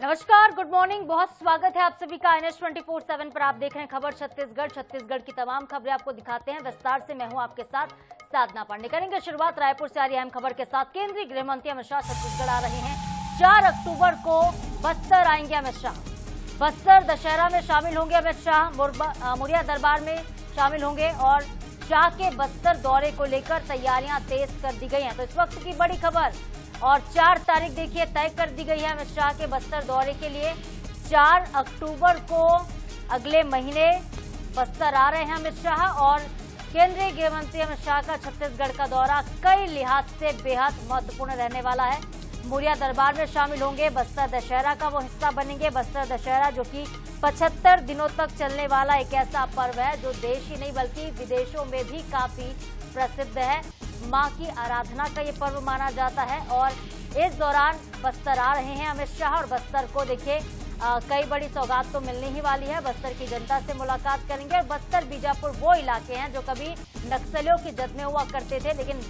नमस्कार, good morning. बहुत स्वागत है आप सभी का NH 24/7 पर। आप देख रहे हैं खबर छत्तीसगढ़ की तमाम खबरें आपको दिखाते हैं विस्तार से। मैं हूं आपके साथ साधना पांडे। करेंगे शुरुआत रायपुर से आ रही अहम खबर के साथ। केंद्रीय गृह मंत्री अमित शाह छत्तीसगढ़ आ रहे हैं। 4 अक्टूबर को बस्तर आएंगे अमित शाह। बस्तर दशहरा में शामिल होंगे अमित शाह। मुरिया दरबार में शामिल होंगे और शाह के बस्तर दौरे को लेकर तैयारियां तेज कर दी गई हैं। तो इस वक्त की बड़ी खबर, और 4 तारीख देखिए तय कर दी गई है अमित शाह के बस्तर दौरे के लिए। 4 अक्टूबर को अगले महीने बस्तर आ रहे हैं अमित शाह। और केंद्रीय गृह मंत्री अमित शाह का छत्तीसगढ़ का दौरा कई लिहाज से बेहद महत्वपूर्ण रहने वाला है। मुरिया दरबार में शामिल होंगे, बस्तर दशहरा का वो हिस्सा बनेंगे। बस्तर दशहरा जो कि 75 दिनों तक चलने वाला एक ऐसा पर्व है जो देश ही नहीं बल्कि विदेशों में भी काफी प्रसिद्ध है। मां की आराधना का ये पर्व माना जाता है और इस दौरान बस्तर आ रहे हैं अमित शाह। और बस्तर को देखिए कई बड़ी सौगात तो मिलने ही वाली है। बस्तर की जनता से मुलाकात करेंगे। और बस्तर बीजापुर वो इलाके हैं जो कभी नक्सलियों की जद में हुआ करते थे, लेकिन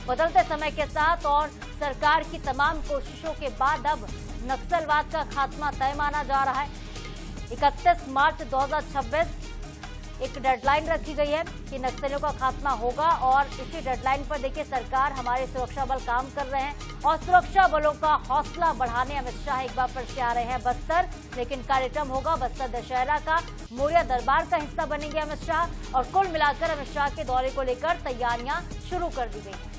बदलते समय के साथ और सरकार की तमाम कोशिशों के बाद अब नक्सलवाद का खात्मा तय माना जा रहा है। 31 मार्च 2026 एक डेडलाइन रखी गई है कि नक्सलियों का खात्मा होगा। और इसी डेडलाइन पर देखिए सरकार, हमारे सुरक्षा बल काम कर रहे हैं और सुरक्षा बलों का हौसला बढ़ाने अमित शाह एक बार फिर से आ रहे हैं बस्तर। लेकिन कार्यक्रम होगा बस्तर दशहरा का। मुरिया दरबार का हिस्सा बनेंगे अमित शाह। और कुल मिलाकर अमित शाह के दौरे को लेकर तैयारियां शुरू कर दी गई हैं।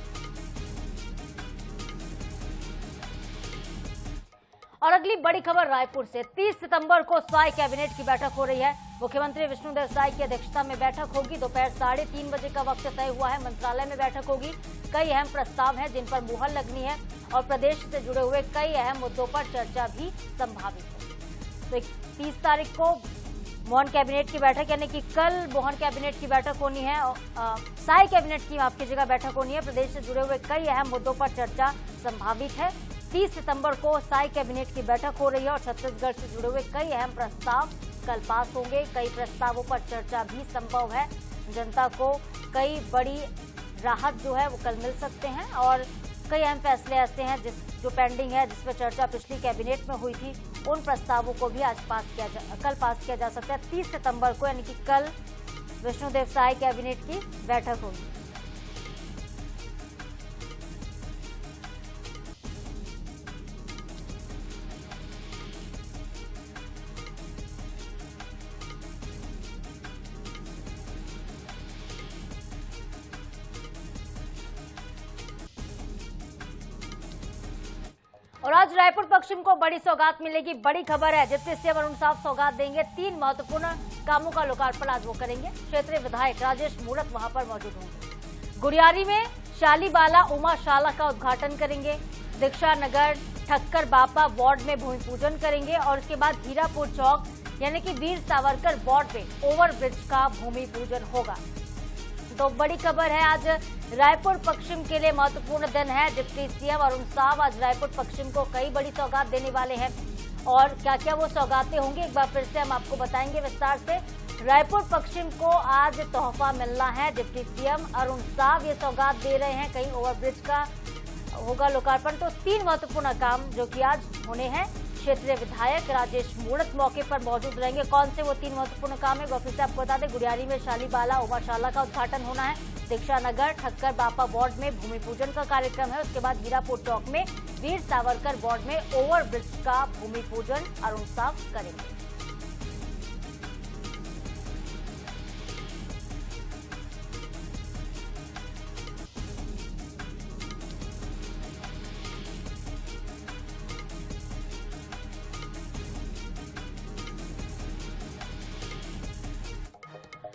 और अगली बड़ी खबर रायपुर से। 30 सितंबर को साई कैबिनेट की बैठक हो रही है। मुख्यमंत्री विष्णुदेव साई की अध्यक्षता में बैठक होगी। दोपहर 3:30 बजे का वक्त तय हुआ है। मंत्रालय में बैठक होगी। कई अहम प्रस्ताव हैं जिन पर मुहर लगनी है और प्रदेश से जुड़े हुए कई अहम मुद्दों पर चर्चा भी संभावित है। तो 30 तारीख को मोहन कैबिनेट की बैठक, यानी कि कल मोहन कैबिनेट की बैठक होनी है। साई कैबिनेट की आपकी जगह बैठक होनी है। प्रदेश से जुड़े हुए कई अहम मुद्दों पर चर्चा संभावित है। 30 सितंबर को साई कैबिनेट की बैठक हो रही है और छत्तीसगढ़ से जुड़े हुए कई अहम प्रस्ताव कल पास होंगे। कई प्रस्तावों पर चर्चा भी संभव है। जनता को कई बड़ी राहत जो है वो कल मिल सकते हैं। और कई अहम फैसले ऐसे हैं जो पेंडिंग है, जिस पर चर्चा पिछली कैबिनेट में हुई थी, उन प्रस्तावों को भी आज कल पास किया जा सकता है। 30 सितंबर को, यानी कि कल विष्णुदेव साई कैबिनेट की बैठक होगी। और आज रायपुर पश्चिम को बड़ी सौगात मिलेगी। बड़ी खबर है, डिप्टी सीएम अरुण साव सौगात देंगे। 3 महत्वपूर्ण कामों का लोकार्पण आज वो करेंगे। क्षेत्रीय विधायक राजेश मूणत वहां पर मौजूद होंगे। गुड़ियारी में शालीबाला उमाशाला का उद्घाटन करेंगे। दीक्षा नगर ठक्कर बापा वार्ड में भूमि पूजन करेंगे। और उसके बाद हीरापुर चौक यानी कि वीर सावरकर वार्ड में ओवरब्रिज का भूमि पूजन होगा। तो बड़ी खबर है, आज रायपुर पश्चिम के लिए महत्वपूर्ण दिन है। डिप्टी सीएम अरुण साव आज रायपुर पश्चिम को कई बड़ी सौगात देने वाले हैं। और क्या क्या वो सौगातें होंगी एक बार फिर से हम आपको बताएंगे विस्तार से। रायपुर पश्चिम को आज तोहफा मिलना है। डिप्टी सीएम अरुण साव ये सौगात दे रहे हैं। कहीं ओवरब्रिज का होगा लोकार्पण। तो 3 महत्वपूर्ण काम जो कि आज होने हैं। क्षेत्रीय विधायक राजेश मूणत मौके पर मौजूद रहेंगे। कौन से वो 3 महत्वपूर्ण काम है फिर से आपको बता दें। गुड़ियारी में शालीबाला उमाशाला का उद्घाटन होना है। दीक्षा नगर ठक्कर बापा वार्ड में भूमि पूजन का कार्यक्रम है। उसके बाद हीरापुर चौक में वीर सावरकर वार्ड में ओवरब्रिज का भूमि पूजन अरुण साव करेंगे।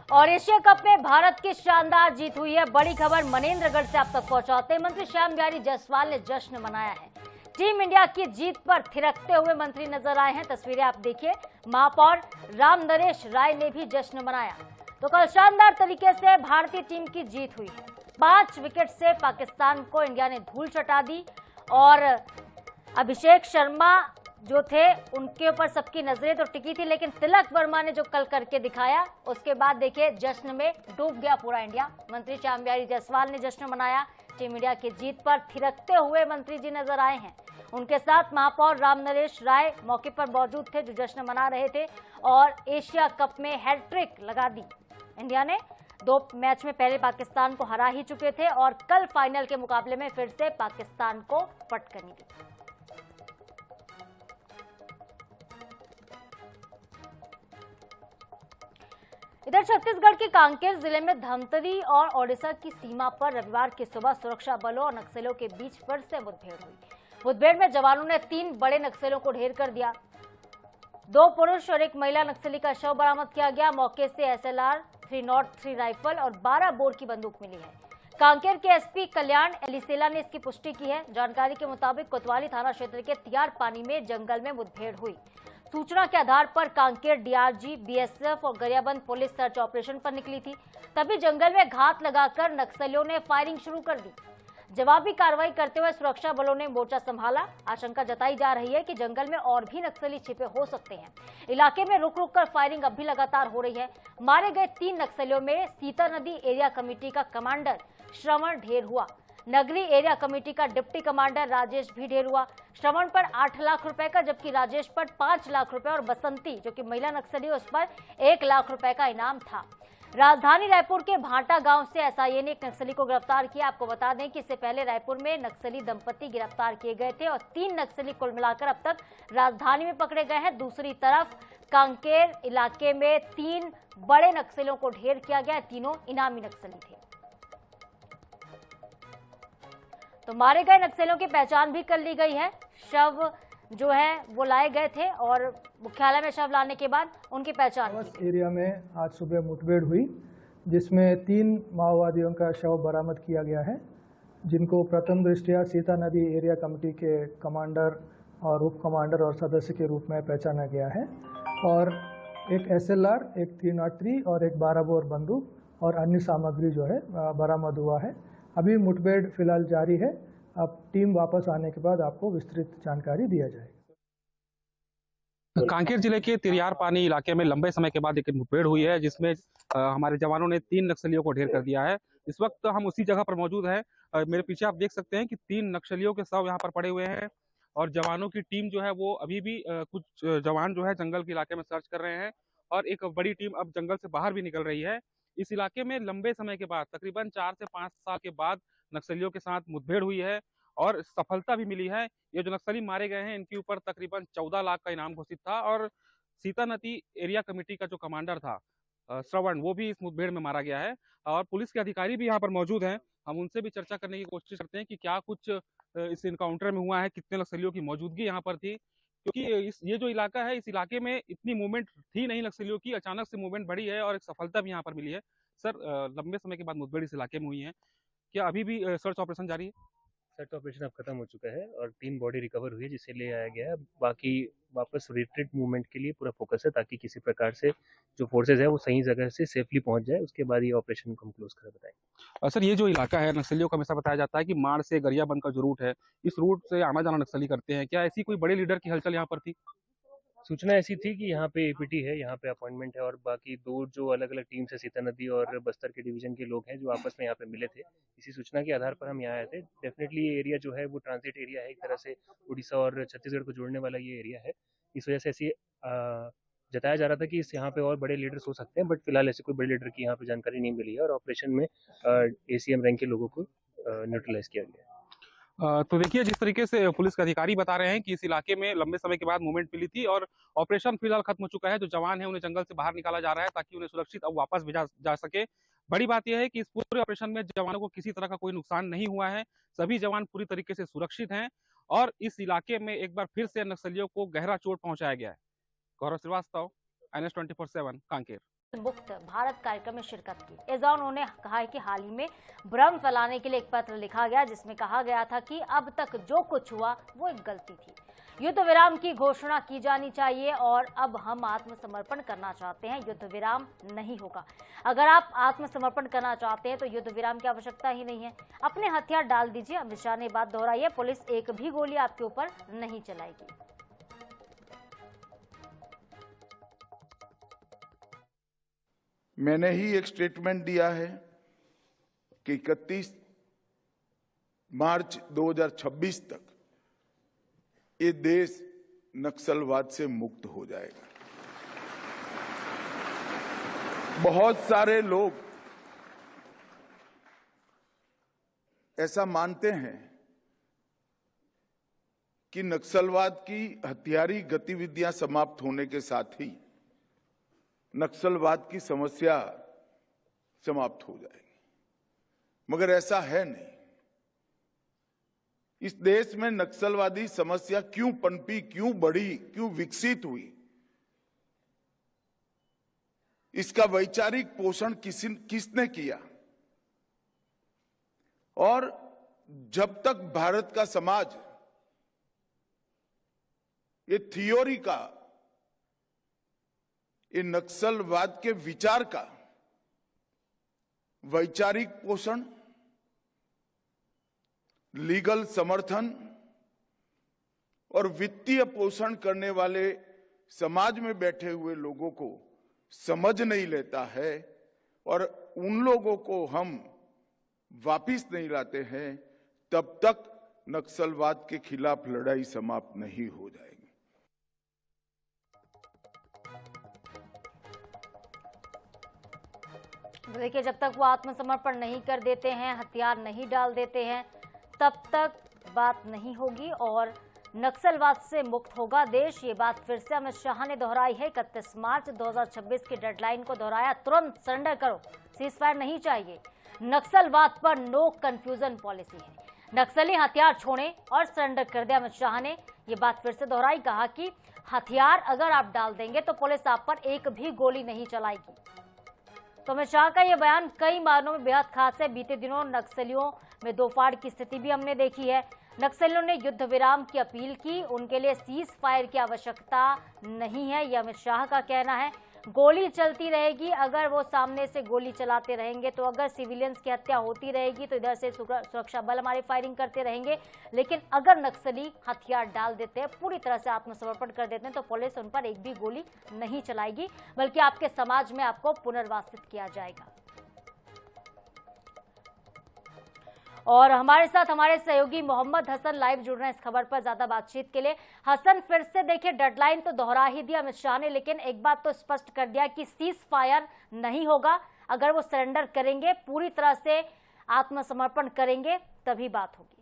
और एशिया कप में भारत की शानदार जीत हुई है। बड़ी खबर मनेंद्रगढ़ से आप तक पहुंचाते हैं। मंत्री श्याम बिहारी जायसवाल ने जश्न मनाया है। टीम इंडिया की जीत पर थिरकते हुए मंत्री नजर आए हैं। तस्वीरें आप देखिए। महापौर राम नरेश राय ने भी जश्न मनाया। तो कल शानदार तरीके से भारतीय टीम की जीत हुई है। 5 विकेट से पाकिस्तान को इंडिया ने धूल चटा दी। और अभिषेक शर्मा जो थे उनके ऊपर सबकी नजरें तो टिकी थी, लेकिन तिलक वर्मा ने जो कल करके दिखाया उसके बाद देखिए जश्न में डूब गया पूरा इंडिया। मंत्री श्याम बिहारी जायसवाल ने जश्न मनाया। टीम इंडिया की जीत पर थिरकते हुए मंत्री जी नजर आए हैं। उनके साथ महापौर रामनरेश राय मौके पर मौजूद थे, जो जश्न मना रहे थे और एशिया कप में हैट्रिक लगा दी। इंडिया ने 2 मैच में पहले पाकिस्तान को हरा ही चुके थे और कल फाइनल के मुकाबले में फिर से पाकिस्तान को पटकनी दी। इधर छत्तीसगढ़ के कांकेर जिले में धमतरी और ओडिशा की सीमा पर रविवार की सुबह सुरक्षा बलों और नक्सलियों के बीच फिर से मुठभेड़ हुई। मुठभेड़ में जवानों ने 3 बड़े नक्सलियों को ढेर कर दिया। 2 पुरुष और 1 महिला नक्सली का शव बरामद किया गया। मौके से SLR 303 राइफल और 12 बोर की बंदूक मिली है। कांकेर के SP कल्याण एलिसेला ने इसकी पुष्टि की है। जानकारी के मुताबिक कोतवाली थाना क्षेत्र के तियार पानी में जंगल में मुठभेड़ हुई। सूचना के आधार पर कांकेर DRG, BSF और गरियाबंद पुलिस सर्च ऑपरेशन पर निकली थी। तभी जंगल में घात लगाकर नक्सलियों ने फायरिंग शुरू कर दी। जवाबी कार्रवाई करते हुए सुरक्षा बलों ने मोर्चा संभाला। आशंका जताई जा रही है कि जंगल में और भी नक्सली छिपे हो सकते हैं। इलाके में रुक रुक कर फायरिंग अब भी लगातार हो रही है। मारे गए 3 नक्सलियों में सीता नदी एरिया कमेटी का कमांडर श्रवण ढेर हुआ। नगरी एरिया कमेटी का डिप्टी कमांडर राजेश भी ढेर हुआ। श्रवण पर 8 लाख रुपए का, जबकि राजेश पर 5 लाख रुपए और बसंती, जो कि महिला नक्सली, उस पर 1 लाख रुपए का इनाम था। राजधानी रायपुर के भाटा गांव से SIA ने एक नक्सली को गिरफ्तार किया। आपको बता दें कि इससे पहले रायपुर में नक्सली दंपति गिरफ्तार किए गए थे और 3 नक्सली कुल मिलाकर अब तक राजधानी में पकड़े गए हैं। दूसरी तरफ कांकेर इलाके में 3 बड़े नक्सलियों को ढेर किया गया। तीनों इनामी नक्सली थे। तो मारे गए नक्सलियों की पहचान भी कर ली गई है। शव जो है वो लाए गए थे और मुख्यालय में शव लाने के बाद उनकी पहचान की। एरिया में आज सुबह मुठभेड़ हुई, जिसमें 3 माओवादियों का शव बरामद किया गया है, जिनको प्रथम दृष्टया सीता नदी एरिया कमेटी के कमांडर और उप कमांडर और सदस्य के रूप में पहचाना गया है। और एक SLR, एक 303 और एक 12 बोर बंदूक और अन्य सामग्री जो है बरामद हुआ है। अभी मुठभेड़ फिलहाल जारी है। अब टीम वापस आने के बाद आपको विस्तृत जानकारी दिया जाएगी। कांकेर जिले के तिरियार पानी इलाके में लंबे समय के बाद एक मुठभेड़ हुई है, जिसमें हमारे जवानों ने 3 नक्सलियों को ढेर कर दिया है। इस वक्त हम उसी जगह पर मौजूद हैं। मेरे पीछे आप देख सकते हैं कि 3 नक्सलियों के शव यहाँ पर पड़े हुए हैं और जवानों की टीम जो है वो अभी भी कुछ जवान जो है जंगल के इलाके में सर्च कर रहे हैं और एक बड़ी टीम अब जंगल से बाहर भी निकल रही है। इस इलाके में लंबे समय के बाद, तकरीबन 4 से 5 साल के बाद नक्सलियों के साथ मुठभेड़ हुई है और सफलता भी मिली है। ये जो नक्सली मारे गए हैं, इनके ऊपर तकरीबन 14 लाख का इनाम घोषित था और सीता नदी एरिया कमेटी का जो कमांडर था श्रवण, वो भी इस मुठभेड़ में मारा गया है। और पुलिस के अधिकारी भी यहाँ पर मौजूद हैं। हम उनसे भी चर्चा करने की कोशिश करते हैं कि क्या कुछ इस इनकाउंटर में हुआ है, कितने नक्सलियों की मौजूदगी यहाँ पर थी, क्योंकि ये जो इलाका है, इस इलाके में इतनी मूवमेंट थी नहीं नक्सलियों की, अचानक से मूवमेंट बढ़ी है और एक सफलता भी यहाँ पर मिली है। सर, लंबे समय के बाद मुठभेड़ इस इलाके में हुई है, क्या अभी भी सर्च ऑपरेशन जारी है? सर्च ऑपरेशन अब खत्म हो चुका है और 3 बॉडी रिकवर हुई है, जिसे ले आया गया है। बाकी वापस रिट्रीट मूवमेंट के लिए पूरा फोकस है, ताकि किसी प्रकार से जो फोर्सेज है वो सही जगह से सेफली पहुंच जाए। उसके बाद ये ऑपरेशन को हम क्लोज कर बताएंगे। सर, ये जो इलाका है, नक्सलियों का हमेशा बताया जाता है कि माड़ से गरियाबंद का जो रूट है, इस रूट से आना जाना नक्सली करते हैं। क्या ऐसी कोई बड़े लीडर की हलचल यहाँ पर थी? सूचना ऐसी थी कि यहाँ पे APT है, यहाँ पे अपॉइंटमेंट है और बाकी 2 जो अलग अलग टीम से सीता नदी और बस्तर के डिवीजन के लोग हैं जो आपस में यहाँ पे मिले थे। इसी सूचना के आधार पर हम यहाँ आए थे। डेफिनेटली ये एरिया जो है वो ट्रांजिट एरिया है, एक तरह से उड़ीसा और छत्तीसगढ़ को जोड़ने वाला ये एरिया है। इस वजह से ऐसी जताया जा रहा था कि इस यहाँ पे और बड़े लीडर्स हो सकते हैं, बट फिलहाल ऐसे कोई बड़े लीडर की यहाँ पे जानकारी नहीं मिली है और ऑपरेशन में ACM रैंक के लोगों को न्यूट्रलाइज किया गया है। तो देखिए, जिस तरीके से पुलिस के अधिकारी बता रहे हैं कि इस इलाके में लंबे समय के बाद मूवमेंट मिली थी और ऑपरेशन फिलहाल खत्म हो चुका है। जो जवान है उन्हें जंगल से बाहर निकाला जा रहा है ताकि उन्हें सुरक्षित अब वापस भेजा जा सके। बड़ी बात यह है कि इस पूरे ऑपरेशन में जवानों को किसी तरह का कोई नुकसान नहीं हुआ है। सभी जवान पूरी तरीके से सुरक्षित हैं और इस इलाके में एक बार फिर से नक्सलियों को गहरा चोट पहुंचाया गया है। गौरव श्रीवास्तव, NS 24/7, कांकेर। मुक्त भारत कार्यक्रम में शिरकत की। इस दौरान उन्होंने कहा है कि हाल ही में भ्रम फैलाने के लिए एक पत्र लिखा गया, जिसमें कहा गया था कि अब तक जो कुछ हुआ वो एक गलती थी। युद्ध विराम की घोषणा की जानी चाहिए और अब हम आत्मसमर्पण करना चाहते हैं, युद्ध विराम नहीं होगा। अगर आप आत्मसमर्पण करना चाहते हैं तो युद्ध विराम की आवश्यकता ही नहीं है। अपने हथियार डाल दीजिए। अमित शाह ने बात दोहराई है। पुलिस एक भी गोली आपके ऊपर नहीं चलाएगी। मैंने ही एक स्टेटमेंट दिया है कि 31 मार्च 2026 तक ये देश नक्सलवाद से मुक्त हो जाएगा। बहुत सारे लोग ऐसा मानते हैं कि नक्सलवाद की हथियारी गतिविधियां समाप्त होने के साथ ही नक्सलवाद की समस्या समाप्त हो जाएगी, मगर ऐसा है नहीं। इस देश में नक्सलवादी समस्या क्यों पनपी, क्यों बढ़ी, क्यों विकसित हुई, इसका वैचारिक पोषण किसने किया? और जब तक भारत का समाज ये थियोरी का, ये नक्सलवाद के विचार का वैचारिक पोषण, लीगल समर्थन और वित्तीय पोषण करने वाले समाज में बैठे हुए लोगों को समझ नहीं लेता है और उन लोगों को हम वापिस नहीं लाते हैं, तब तक नक्सलवाद के खिलाफ लड़ाई समाप्त नहीं हो जाएगी। देखिए, जब तक वो आत्मसमर्पण नहीं कर देते हैं, हथियार नहीं डाल देते हैं, तब तक बात नहीं होगी और नक्सलवाद से मुक्त होगा देश। ये बात फिर से अमित शाह ने दोहराई है। 31 मार्च 2026 की डेडलाइन को दोहराया। तुरंत सरेंडर करो, सीजफायर नहीं चाहिए। नक्सलवाद पर नो कंफ्यूजन पॉलिसी है। नक्सली हथियार छोड़ें और सरेंडर कर दे। अमित शाह ने ये बात फिर से दोहराई। कहा कि हथियार अगर आप डाल देंगे तो पुलिस आप पर एक भी गोली नहीं चलाएगी। तो अमित शाह का यह बयान कई मायनों में बेहद खास है। बीते दिनों नक्सलियों में दो फाड़ की स्थिति भी हमने देखी है। नक्सलियों ने युद्ध विराम की अपील की, उनके लिए सीज फायर की आवश्यकता नहीं है, यह अमित शाह का कहना है। गोली चलती रहेगी, अगर वो सामने से गोली चलाते रहेंगे तो अगर सिविलियंस की हत्या होती रहेगी तो इधर से सुरक्षा बल हमारे फायरिंग करते रहेंगे, लेकिन अगर नक्सली हथियार डाल देते हैं, पूरी तरह से आत्मसमर्पण कर देते हैं तो पुलिस उन पर एक भी गोली नहीं चलाएगी, बल्कि आपके समाज में आपको पुनर्वासित किया जाएगा। और हमारे साथ हमारे सहयोगी मोहम्मद हसन लाइव जुड़ रहे हैं इस खबर पर ज्यादा बातचीत के लिए। हसन, फिर से देखिए, डेडलाइन तो दोहरा ही दिया अमित शाह ने, लेकिन एक बात तो स्पष्ट कर दिया कि सीज फायर नहीं होगा। अगर वो सरेंडर करेंगे, पूरी तरह से आत्मसमर्पण करेंगे, तभी बात होगी।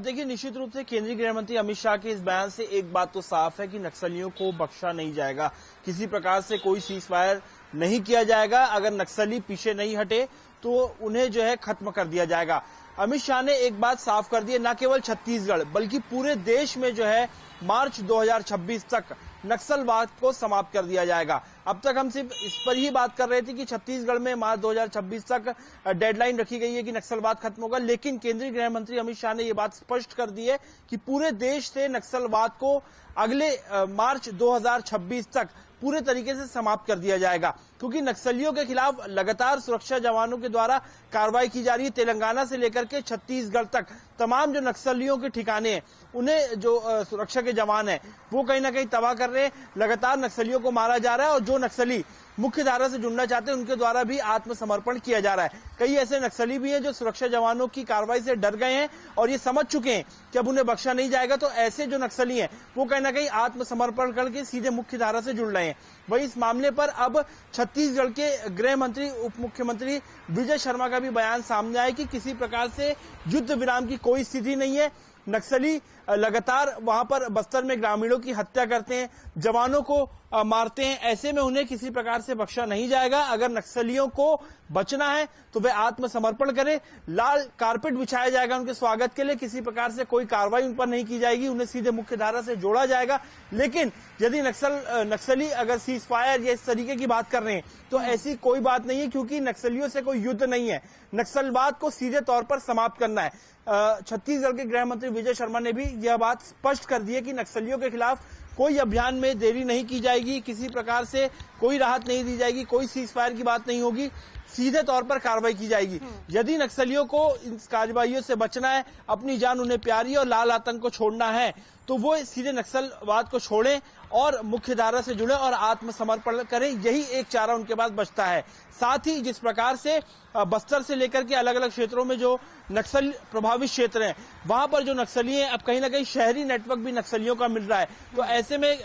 देखिए, निश्चित रूप से केंद्रीय गृह मंत्री अमित शाह के इस बयान से एक बात तो साफ है कि नक्सलियों को बख्शा नहीं जाएगा। किसी प्रकार से कोई सीज फायर नहीं किया जाएगा। अगर नक्सली पीछे नहीं हटे तो उन्हें जो है खत्म कर दिया जाएगा। अमित शाह ने एक बात साफ कर दी है, न केवल छत्तीसगढ़ बल्कि पूरे देश में जो है मार्च 2026 तक नक्सलवाद को समाप्त कर दिया जाएगा। अब तक हम सिर्फ इस पर ही बात कर रहे थे कि छत्तीसगढ़ में मार्च 2026 तक डेडलाइन रखी गई है कि नक्सलवाद खत्म होगा, लेकिन केंद्रीय गृह मंत्री अमित शाह ने यह बात स्पष्ट कर दी है कि पूरे देश से नक्सलवाद को अगले मार्च 2026 तक पूरे तरीके से समाप्त कर दिया जाएगा, क्योंकि नक्सलियों के खिलाफ लगातार सुरक्षा जवानों के द्वारा कार्रवाई की जा रही है। तेलंगाना से लेकर के छत्तीसगढ़ तक तमाम जो नक्सलियों के ठिकाने हैं, उन्हें जो सुरक्षा के जवान हैं वो कहीं ना कहीं तबाह कर रहे हैं। लगातार नक्सलियों को मारा जा रहा है और जो नक्सली मुख्य धारा से जुड़ना चाहते हैं उनके द्वारा भी आत्मसमर्पण किया जा रहा है। कई ऐसे नक्सली भी हैं जो सुरक्षा जवानों की कार्रवाई से डर गए हैं और ये समझ चुके हैं कि अब उन्हें बख्शा नहीं जाएगा, तो ऐसे जो नक्सली हैं वो कहीं ना कहीं आत्मसमर्पण करके सीधे मुख्य धारा से जुड़ रहे हैं। वही इस मामले पर अब छत्तीसगढ़ के गृह मंत्री उप मुख्यमंत्री विजय शर्मा का भी बयान सामने आया कि किसी प्रकार से युद्ध विराम की कोई स्थिति नहीं है। नक्सली लगातार वहां पर बस्तर में ग्रामीणों की हत्या करते हैं, जवानों को मारते हैं, ऐसे में उन्हें किसी प्रकार से बख्शा नहीं जाएगा। अगर नक्सलियों को बचना है तो वे आत्मसमर्पण करें, लाल कारपेट बिछाया जाएगा उनके स्वागत के लिए, किसी प्रकार से कोई कार्रवाई उन पर नहीं की जाएगी, उन्हें सीधे मुख्य धारा से जोड़ा जाएगा। लेकिन यदि नक्सली अगर सीज फायर या इस तरीके की बात कर रहे हैं तो ऐसी कोई बात नहीं है, क्योंकि नक्सलियों से कोई युद्ध नहीं है। नक्सलवाद को सीधे तौर पर समाप्त करना है। छत्तीसगढ़ के गृह मंत्री विजय शर्मा ने भी यह बात स्पष्ट कर दी है कि नक्सलियों के खिलाफ कोई अभियान में देरी नहीं की जाएगी, किसी प्रकार से कोई राहत नहीं दी जाएगी, कोई सीज फायर की बात नहीं होगी। सीधे तौर पर कार्रवाई की जाएगी। यदि नक्सलियों को इन कार्रवाइयों से बचना है, अपनी जान उन्हें प्यारी और लाल आतंक को छोड़ना है, तो वो सीधे नक्सलवाद को छोड़ें और मुख्य धारा से जुड़े और आत्मसमर्पण करें। यही एक चारा उनके पास बचता है। साथ ही जिस प्रकार से बस्तर से लेकर के अलग अलग क्षेत्रों में जो नक्सल प्रभावित क्षेत्र हैं, वहां पर जो नक्सली हैं, अब कहीं ना कहीं शहरी नेटवर्क भी नक्सलियों का मिल रहा है। तो ऐसे में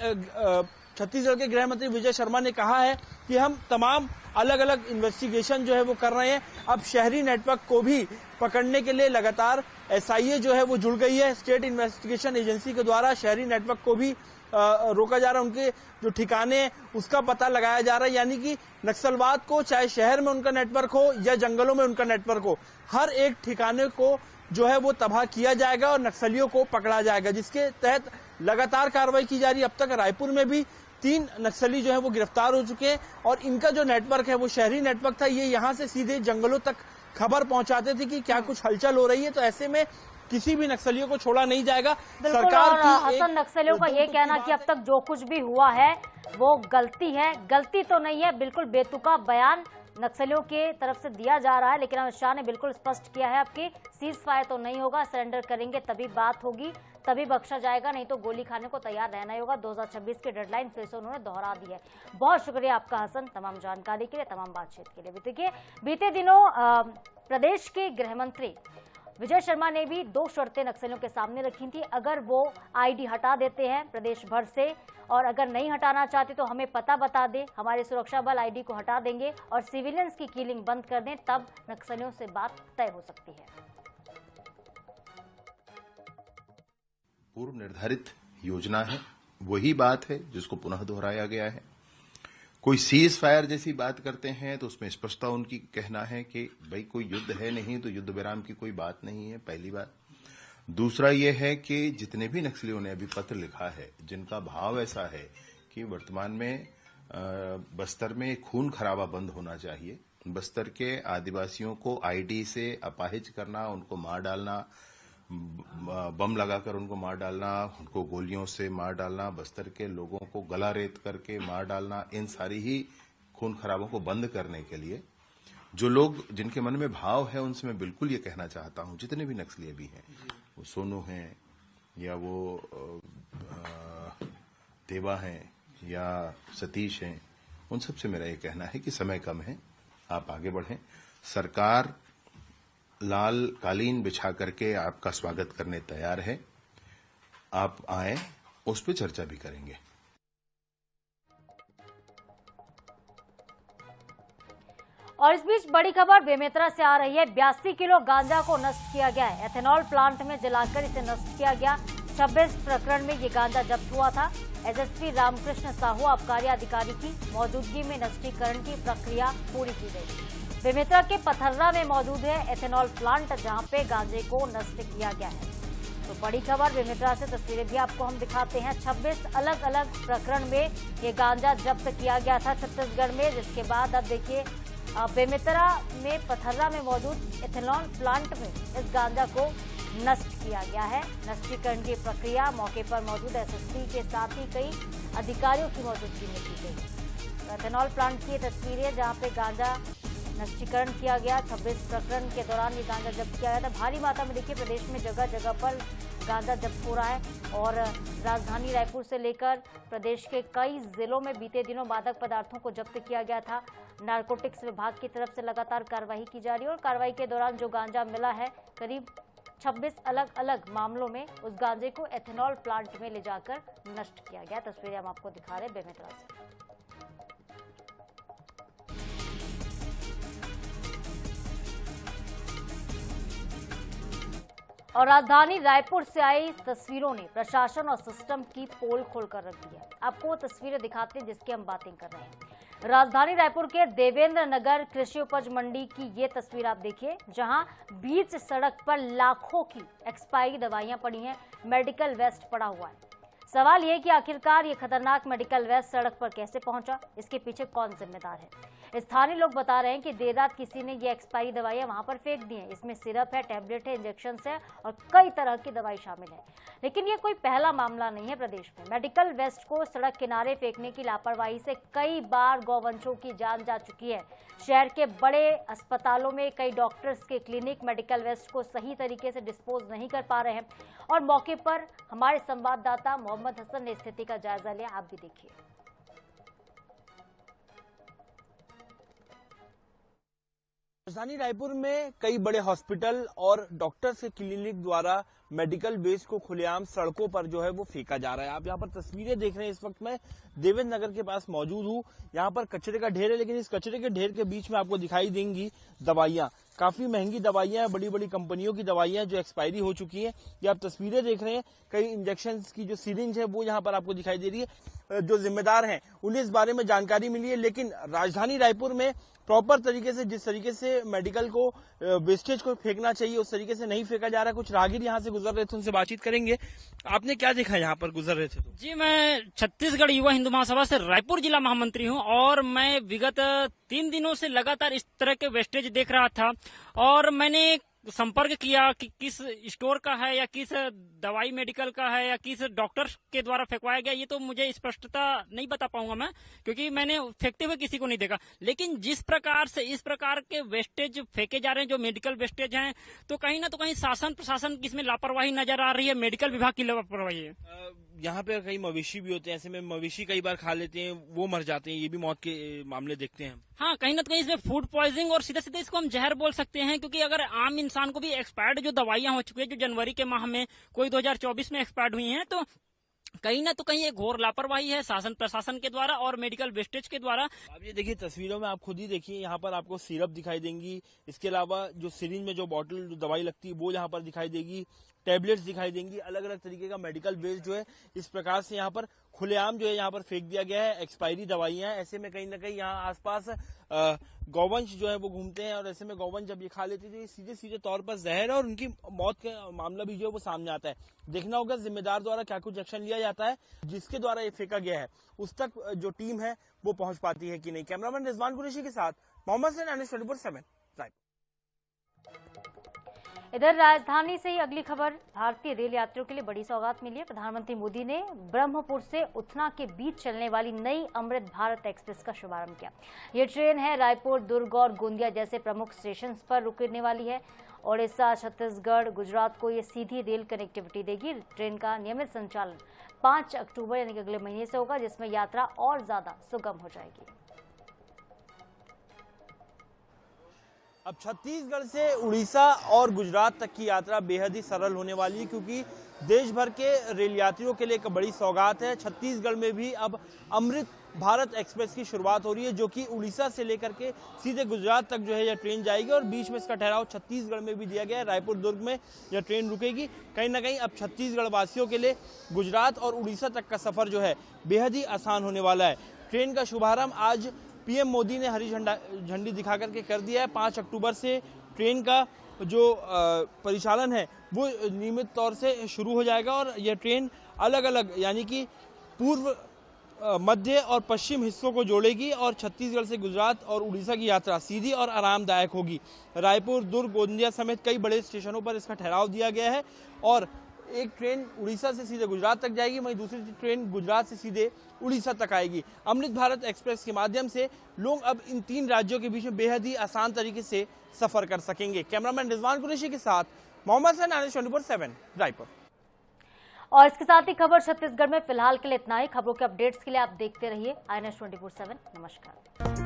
छत्तीसगढ़ के गृह मंत्री विजय शर्मा ने कहा है कि हम तमाम अलग अलग इन्वेस्टिगेशन जो है वो कर रहे हैं। अब शहरी नेटवर्क को भी पकड़ने के लिए लगातार एसआईए जो है वो जुड़ गई है। स्टेट इन्वेस्टिगेशन एजेंसी के द्वारा शहरी नेटवर्क को भी रोका जा रहा है, उनके जो ठिकाने हैं उसका पता लगाया जा रहा है। यानी कि नक्सलवाद को चाहे शहर में उनका नेटवर्क हो या जंगलों में उनका नेटवर्क हो, हर एक ठिकाने को जो है वो तबाह किया जाएगा और नक्सलियों को पकड़ा जाएगा, जिसके तहत लगातार कार्रवाई की जा रही है। अब तक रायपुर में भी 3 नक्सली जो है वो गिरफ्तार हो चुके हैं और इनका जो नेटवर्क है वो शहरी नेटवर्क था। ये यहाँ से सीधे जंगलों तक खबर पहुंचाते थे कि क्या कुछ हलचल हो रही है। तो ऐसे में किसी भी नक्सलियों को छोड़ा नहीं जाएगा। सरकार की हसन नक्सलियों का ये कहना कि अब तक जो कुछ भी हुआ है वो गलती है, गलती तो नहीं है, बिल्कुल बेतुका बयान नक्सलियों के तरफ से दिया जा रहा है। लेकिन अमित शाह ने बिल्कुल स्पष्ट किया है आपकी सीज फायर तो नहीं होगा, सरेंडर करेंगे तभी बात होगी, तभी बख्शा जाएगा, नहीं तो गोली खाने को तैयार रहना ही होगा। 2026 की डेडलाइन फिर से उन्होंने दोहरा दी है। बहुत शुक्रिया आपका हसन, तमाम जानकारी के लिए, तमाम बातचीत के लिए। देखिए, बीते दिनों प्रदेश के गृह मंत्री विजय शर्मा ने भी 2 शर्तें नक्सलियों के सामने रखी थी। अगर वो आईडी हटा देते हैं प्रदेश भर से और अगर नहीं हटाना चाहते तो हमें पता बता दें, हमारे सुरक्षा बल आईडी को हटा देंगे और सिविलियंस की किलिंग बंद कर दें, तब नक्सलियों से बात तय हो सकती है। पूर्व निर्धारित योजना है, वही बात है जिसको पुनः दोहराया गया है। कोई सीज फायर जैसी बात करते हैं तो उसमें स्पष्टता उनकी कहना है कि भाई कोई युद्ध है नहीं, तो युद्ध विराम की कोई बात नहीं है, पहली बात। दूसरा यह है कि जितने भी नक्सलियों ने अभी पत्र लिखा है, जिनका भाव ऐसा है कि वर्तमान में बस्तर में खून खराबा बंद होना चाहिए, बस्तर के आदिवासियों को आईडी से अपाहिज करना, उनको मार डालना, बम लगाकर उनको मार डालना, उनको गोलियों से मार डालना, बस्तर के लोगों को गला रेत करके मार डालना, इन सारी ही खून खराबों को बंद करने के लिए जो लोग जिनके मन में भाव है उनसे मैं बिल्कुल ये कहना चाहता हूं, जितने भी नक्सली भी हैं, वो सोनू हैं या वो देवा हैं या सतीश हैं, उन सबसे मेरा ये कहना है कि समय कम है, आप आगे बढ़ें। सरकार लाल कालीन बिछा करके आपका स्वागत करने तैयार है, आप आए, उस पर चर्चा भी करेंगे। और इस बीच बड़ी खबर बेमेतरा से आ रही है। 82 किलो गांजा को नष्ट किया गया है। एथेनॉल प्लांट में जलाकर इसे नष्ट किया गया। 26 प्रकरण में ये गांजा जब्त हुआ था। एसएसपी रामकृष्ण साहू आबकारी अधिकारी की मौजूदगी में नष्टीकरण की प्रक्रिया पूरी की गई। बेमेतरा के पथर्रा में मौजूद है एथेनॉल प्लांट, जहां पे गांजे को नष्ट किया गया है। तो बड़ी खबर बेमेतरा से तस्वीरें भी आपको हम दिखाते हैं। 26 अलग अलग प्रकरण में ये गांजा जब्त किया गया था छत्तीसगढ़ में, जिसके बाद अब देखिए बेमेतरा में पथर्रा में मौजूद एथेनॉल प्लांट में इस गांजा को नष्ट किया गया है। नष्टीकरण की प्रक्रिया मौके पर मौजूद एसएसपी के साथ ही कई अधिकारियों की मौजूदगी में की गई। एथेनॉल प्लांट की तस्वीरें जहां पे गांजा नष्टीकरण किया गया। 26 प्रकरण के दौरान ये गांजा जब्त किया गया था। भारी मात्रा में देखिए प्रदेश में जगह जगह पर गांजा जब्त हो रहा है और राजधानी रायपुर से लेकर प्रदेश के कई जिलों में बीते दिनों मादक पदार्थों को जब्त किया गया था। नारकोटिक्स विभाग की तरफ से लगातार कार्रवाई की जा रही है और कार्रवाई के दौरान जो गांजा मिला है, करीब 26 अलग अलग मामलों में उस गांजे को एथेनॉल प्लांट में ले जाकर नष्ट किया गया। तस्वीरें हम आपको दिखा रहे हैं बेमेतरा से। और राजधानी रायपुर से आई तस्वीरों ने प्रशासन और सिस्टम की पोल खोलकर रख दी है। आपको वो तस्वीरें दिखाते हैं जिसकी हम बातें कर रहे हैं। राजधानी रायपुर के देवेंद्र नगर कृषि उपज मंडी की ये तस्वीर आप देखिए, जहां बीच सड़क पर लाखों की एक्सपायरी दवाइयां पड़ी हैं, मेडिकल वेस्ट पड़ा हुआ है। सवाल ये कि आखिरकार ये खतरनाक मेडिकल वेस्ट सड़क पर कैसे पहुंचा, इसके पीछे कौन जिम्मेदार है। स्थानीय लोग बता रहे हैं कि देर रात किसी ने ये एक्सपायरी दवाइयां वहां पर फेंक दी हैं। इसमें सिरप है, टैबलेट है, इंजेक्शन है और कई तरह की दवाई शामिल है। लेकिन ये कोई पहला मामला नहीं है प्रदेश में। मेडिकल वेस्ट को सड़क किनारे फेंकने की लापरवाही से कई बार गौवंशों की जान जा चुकी है। शहर के बड़े अस्पतालों में कई डॉक्टर्स के क्लिनिक मेडिकल वेस्ट को सही तरीके से डिस्पोज नहीं कर पा रहे हैं और मौके पर हमारे संवाददाता मोहम्मद हसन ने स्थिति का जायजा लिया। आप भी देखिए। राजधानी रायपुर में कई बड़े हॉस्पिटल और डॉक्टर्स के क्लिनिक द्वारा मेडिकल वेस्ट को खुलेआम सड़कों पर जो है वो फेंका जा रहा है। आप यहाँ पर तस्वीरें देख रहे हैं। इस वक्त मैं देवेंद्र नगर के पास मौजूद हूँ। यहाँ पर कचरे का ढेर है, लेकिन इस कचरे के ढेर के बीच में आपको दिखाई देंगी दवाइयाँ। काफी महंगी दवाइयाँ, बड़ी बड़ी कंपनियों की दवाइयाँ जो एक्सपायरी हो चुकी हैं। ये आप तस्वीरें देख रहे हैं। कई इंजेक्शन की जो सिरिंज है वो यहाँ पर आपको दिखाई दे रही है। जो जिम्मेदार हैं उन्हें इस बारे में जानकारी मिली है, लेकिन राजधानी रायपुर में प्रॉपर तरीके से, जिस तरीके से मेडिकल को वेस्टेज को फेंकना चाहिए उस तरीके से नहीं फेंका जा रहा है। कुछ राहगीर यहाँ से गुजर रहे थे, उनसे बातचीत करेंगे। आपने क्या देखा यहाँ पर गुजर रहे थे? जी, मैं छत्तीसगढ़ युवा हिंदू महासभा से रायपुर जिला महामंत्री हूँ और मैं विगत 3 दिनों से लगातार इस तरह के वेस्टेज देख रहा था और मैंने संपर्क किया कि किस स्टोर का है या किस दवाई मेडिकल का है या किस डॉक्टर के द्वारा फेंकवाया गया, ये तो मुझे स्पष्टता नहीं बता पाऊंगा मैं, क्योंकि मैंने फेंकते हुए किसी को नहीं देखा। लेकिन जिस प्रकार से इस प्रकार के वेस्टेज फेंके जा रहे हैं, जो मेडिकल वेस्टेज हैं, तो कहीं ना कहीं शासन प्रशासन की इसमें लापरवाही नजर आ रही है, मेडिकल विभाग की लापरवाही है। यहाँ पे कई मवेशी भी होते हैं, ऐसे में मवेशी कई बार खा लेते हैं, वो मर जाते हैं, ये भी मौत के मामले देखते हैं। हाँ, कहीं ना कहीं इसमें फूड पॉइजनिंग और सीधे सीधे इसको हम जहर बोल सकते हैं, क्योंकि अगर आम इंसान को भी एक्सपायर्ड जो दवाइयां हो चुकी है, जो जनवरी के माह में, कोई 2024 में एक्सपायर्ड हुई हैं, तो कहीं ना तो कहीं एक घोर लापरवाही है शासन प्रशासन के द्वारा और मेडिकल वेस्टेज के द्वारा। अब ये देखिए तस्वीरों में, आप खुद ही देखिए, यहाँ पर आपको सिरप दिखाई देंगी। इसके अलावा जो सिरिंज में जो बॉटल दवाई लगती है वो यहाँ पर दिखाई देगी, टैबलेट्स दिखाई देंगी। अलग अलग तरीके का मेडिकल वेस्ट जो है इस प्रकार से यहाँ पर खुलेआम जो है यहाँ पर फेंक दिया गया है। एक्सपायरी दवाइयां, ऐसे में कहीं ना कहीं यहाँ आसपास गौवंश जो है वो घूमते हैं और ऐसे में गौवंश जब ये खा लेते हैं तो ये सीधे सीधे तौर पर जहर है और उनकी मौत का मामला भी जो है वो सामने आता है। देखना होगा जिम्मेदार द्वारा क्या कुछ एक्शन लिया जाता है, जिसके द्वारा ये फेंका गया है उस तक जो टीम है वो पहुंच पाती है कि नहीं। कैमरामैन रिजवान कुरैशी के साथ मोहम्मद हसन, NS 24/7 रायपुर। इधर राजधानी से ही अगली खबर, भारतीय रेल यात्रियों के लिए बड़ी सौगात मिली है। प्रधानमंत्री मोदी ने ब्रह्मपुर से उतना के बीच चलने वाली नई अमृत भारत एक्सप्रेस का शुभारंभ किया। ये ट्रेन है रायपुर, दुर्ग और गोंदिया जैसे प्रमुख स्टेशन पर रुकने वाली है। ओडिशा, छत्तीसगढ़, गुजरात को ये सीधी रेल कनेक्टिविटी देगी। ट्रेन का नियमित संचालन 5 अक्टूबर यानी कि अगले महीने से होगा, जिसमें यात्रा और ज्यादा सुगम हो जाएगी। अब छत्तीसगढ़ से उड़ीसा और गुजरात तक की यात्रा बेहद ही सरल होने वाली है, क्योंकि देश भर के रेल यात्रियों के लिए एक बड़ी सौगात है। छत्तीसगढ़ में भी अब अमृत भारत एक्सप्रेस की शुरुआत हो रही है, जो कि उड़ीसा से लेकर के सीधे गुजरात तक जो है यह ट्रेन जाएगी और बीच में इसका ठहराव छत्तीसगढ़ में भी दिया गया है। रायपुर दुर्ग में यह ट्रेन रुकेगी। कहीं ना कहीं अब छत्तीसगढ़ वासियों के लिए गुजरात और उड़ीसा तक का सफर जो है बेहद ही आसान होने वाला है। ट्रेन का शुभारंभ आज पीएम मोदी ने हरी झंडी दिखा करके कर दिया है। 5 अक्टूबर से ट्रेन का जो परिचालन है वो नियमित तौर से शुरू हो जाएगा और यह ट्रेन अलग अलग यानी कि पूर्व, मध्य और पश्चिम हिस्सों को जोड़ेगी और छत्तीसगढ़ से गुजरात और उड़ीसा की यात्रा सीधी और आरामदायक होगी। रायपुर, दुर्ग, गोंदिया समेत कई बड़े स्टेशनों पर इसका ठहराव दिया गया है और एक ट्रेन उड़ीसा से सीधे गुजरात तक जाएगी, वहीं दूसरी ट्रेन गुजरात से सीधे उड़ीसा तक आएगी। अमृत भारत एक्सप्रेस के माध्यम से लोग अब इन 3 राज्यों के बीच में बेहद ही आसान तरीके से सफर कर सकेंगे। कैमरामैन रिजवान कुरैशी के साथ मोहम्मद हसन, NS 24/7 रायपुर। और इसके साथ ही खबर छत्तीसगढ़ में फिलहाल के लिए इतना ही। खबरों के अपडेट्स के लिए आप देखते रहिए NS 24/7। नमस्कार।